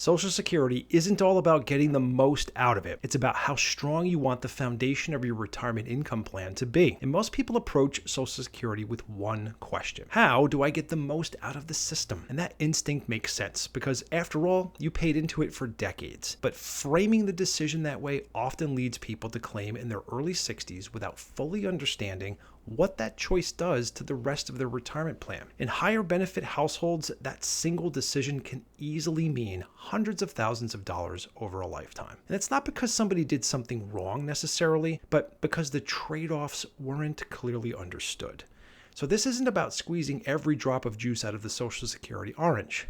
Social Security isn't all about getting the most out of it. It's about how strong you want the foundation of your retirement income plan to be. And most people approach Social Security with one question: how do I get the most out of the system? And that instinct makes sense because, after all, you paid into it for decades. But framing the decision that way often leads people to claim in their early 60s without fully understanding what that choice does to the rest of their retirement plan. In higher benefit households, that single decision can easily mean hundreds of thousands of dollars over a lifetime. And it's not because somebody did something wrong necessarily, but because the trade-offs weren't clearly understood. So this isn't about squeezing every drop of juice out of the Social Security orange.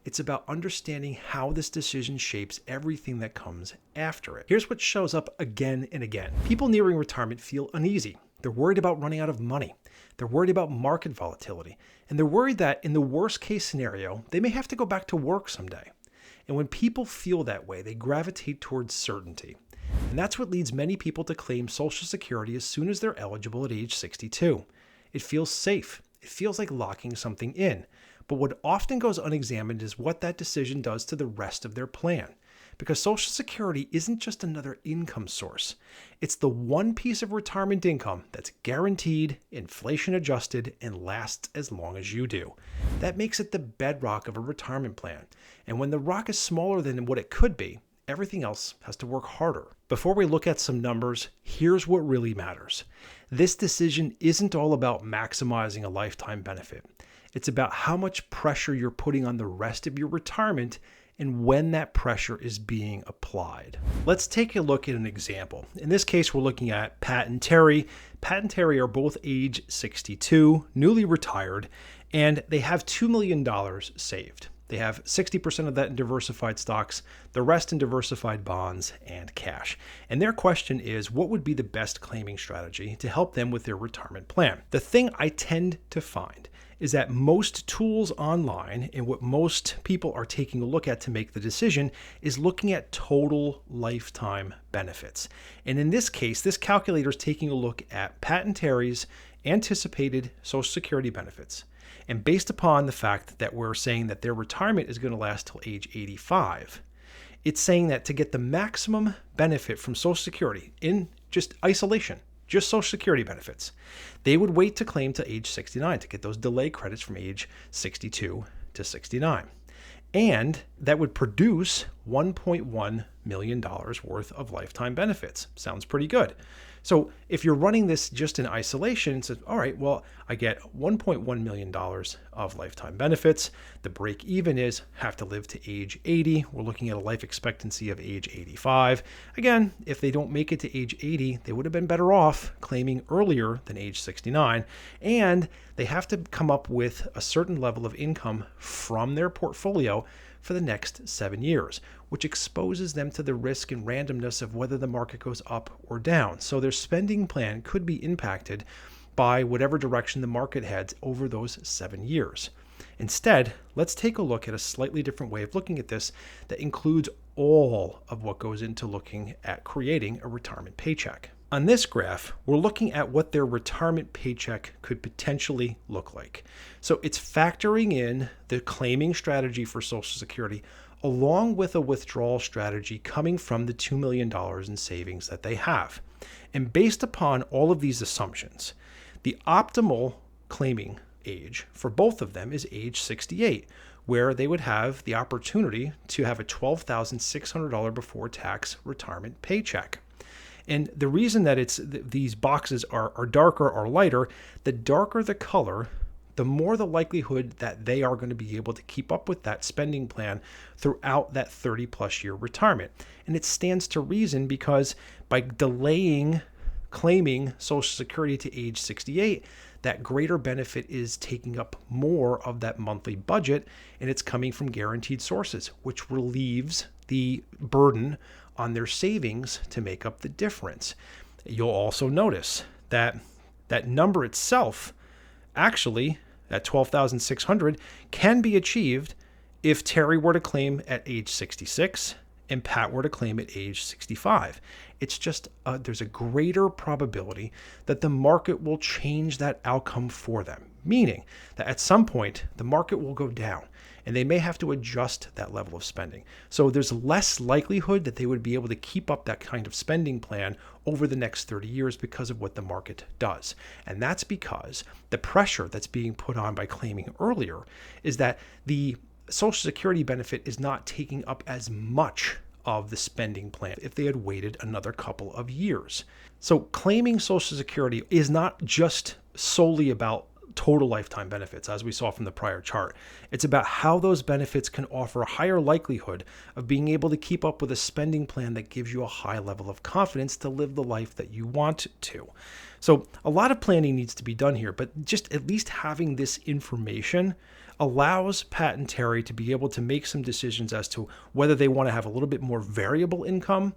It's about understanding how this decision shapes everything that comes after it. Here's what shows up again and again. People nearing retirement feel uneasy. They're worried about running out of money. They're worried about market volatility. And they're worried that in the worst case scenario, they may have to go back to work someday. And when people feel that way, they gravitate towards certainty. And that's what leads many people to claim Social Security as soon as they're eligible at age 62. It feels safe. It feels like locking something in. But what often goes unexamined is what that decision does to the rest of their plan. Because Social Security isn't just another income source. It's the one piece of retirement income that's guaranteed, inflation adjusted, and lasts as long as you do. That makes it the bedrock of a retirement plan. And when the rock is smaller than what it could be, everything else has to work harder. Before we look at some numbers, here's what really matters. This decision isn't all about maximizing a lifetime benefit. It's about how much pressure you're putting on the rest of your retirement and when that pressure is being applied. Let's take a look at an example. In this case, we're looking at Pat and Terry. Pat and Terry are both age 62, newly retired, and they have $2 million saved. They have 60% of that in diversified stocks, the rest in diversified bonds and cash. And their question is, what would be the best claiming strategy to help them with their retirement plan? The thing I tend to find is that most tools online and what most people are taking a look at to make the decision is looking at total lifetime benefits. And in this case, this calculator is taking a look at Pat and Terry's anticipated Social Security benefits. And based upon the fact that we're saying that their retirement is going to last till age 85, it's saying that to get the maximum benefit from Social Security in just isolation, just Social Security benefits, they would wait to claim to age 69 to get those delay credits from age 62 to 69. And that would produce $1.1 million worth of lifetime benefits. Sounds pretty good. So if you're running this just in isolation, it says, all right, well, I get $1.1 million of lifetime benefits. The break even is have to live to age 80. We're looking at a life expectancy of age 85. Again, if they don't make it to age 80, they would have been better off claiming earlier than age 69. And they have to come up with a certain level of income from their portfolio for the next 7 years, which exposes them to the risk and randomness of whether the market goes up or down. So their spending plan could be impacted by whatever direction the market heads over those 7 years. Instead, let's take a look at a slightly different way of looking at this that includes all of what goes into looking at creating a retirement paycheck. On this graph, we're looking at what their retirement paycheck could potentially look like. So it's factoring in the claiming strategy for Social Security along with a withdrawal strategy coming from the $2 million in savings that they have. And based upon all of these assumptions, the optimal claiming age for both of them is age 68, where they would have the opportunity to have a $12,600 before tax retirement paycheck. And the reason that these boxes are darker or lighter, the darker the color, the more the likelihood that they are going to be able to keep up with that spending plan throughout that 30 plus year retirement. And it stands to reason because by delaying claiming Social Security to age 68, that greater benefit is taking up more of that monthly budget, and it's coming from guaranteed sources, which relieves the burden on their savings to make up the difference. You'll also notice that that number itself, actually, at $12,600, can be achieved if Terry were to claim at age 66 and Pat were to claim at age 65. It's just there's a greater probability that the market will change that outcome for them, meaning that at some point the market will go down and they may have to adjust that level of spending. So there's less likelihood that they would be able to keep up that kind of spending plan over the next 30 years because of what the market does. And that's because the pressure that's being put on by claiming earlier is that the Social Security benefit is not taking up as much of the spending plan if they had waited another couple of years. So claiming Social Security is not just solely about total lifetime benefits, as we saw from the prior chart. It's about how those benefits can offer a higher likelihood of being able to keep up with a spending plan that gives you a high level of confidence to live the life that you want to. So a lot of planning needs to be done here, but just at least having this information allows Pat and Terry to be able to make some decisions as to whether they want to have a little bit more variable income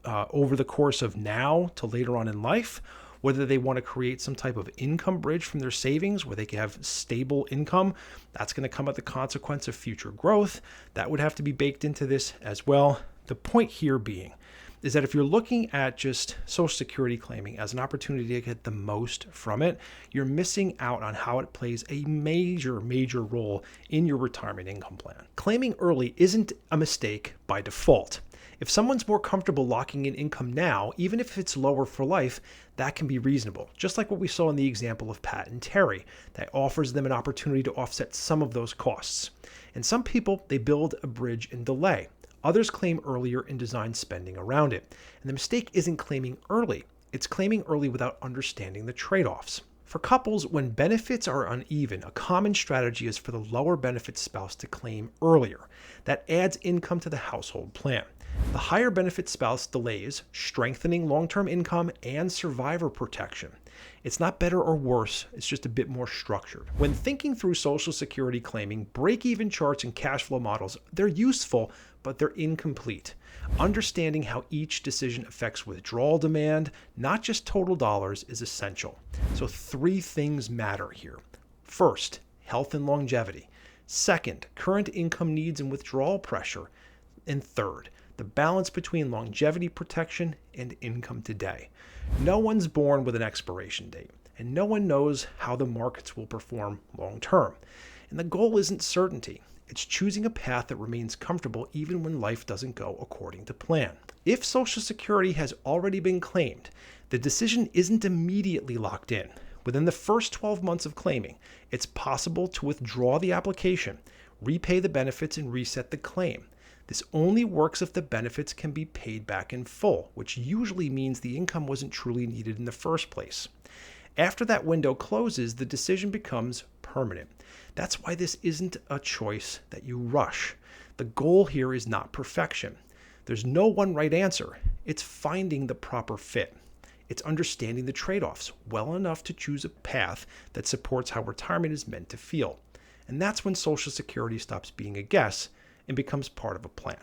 over the course of now to later on in life, whether they want to create some type of income bridge from their savings where they can have stable income. That's going to come at the consequence of future growth. That would have to be baked into this as well. The point here being is that if you're looking at just Social Security claiming as an opportunity to get the most from it, you're missing out on how it plays a major role in your retirement income plan. Claiming early isn't a mistake by default. If someone's more comfortable locking in income now, even if it's lower for life, that can be reasonable. Just like what we saw in the example of Pat and Terry, that offers them an opportunity to offset some of those costs. And some people, they build a bridge and delay. Others claim earlier and design spending around it. And the mistake isn't claiming early. It's claiming early without understanding the trade-offs. For couples, when benefits are uneven, a common strategy is for the lower benefit spouse to claim earlier. That adds income to the household plan. The higher benefit spouse delays, strengthening long-term income and survivor protection. It's not better or worse, it's just a bit more structured. When thinking through Social Security claiming, break-even charts and cash flow models, they're useful, but they're incomplete. Understanding how each decision affects withdrawal demand, not just total dollars, is essential. So 3 things matter here. First, health and longevity. Second, current income needs and withdrawal pressure. And third, the balance between longevity protection and income today. No one's born with an expiration date, and no one knows how the markets will perform long term. And the goal isn't certainty. It's choosing a path that remains comfortable even when life doesn't go according to plan. If Social Security has already been claimed, the decision isn't immediately locked in. Within the first 12 months of claiming, it's possible to withdraw the application, repay the benefits, and reset the claim. This only works if the benefits can be paid back in full, which usually means the income wasn't truly needed in the first place. After that window closes, the decision becomes permanent. That's why this isn't a choice that you rush. The goal here is not perfection. There's no one right answer. It's finding the proper fit. It's understanding the trade-offs well enough to choose a path that supports how retirement is meant to feel. And that's when Social Security stops being a guess and becomes part of a plan.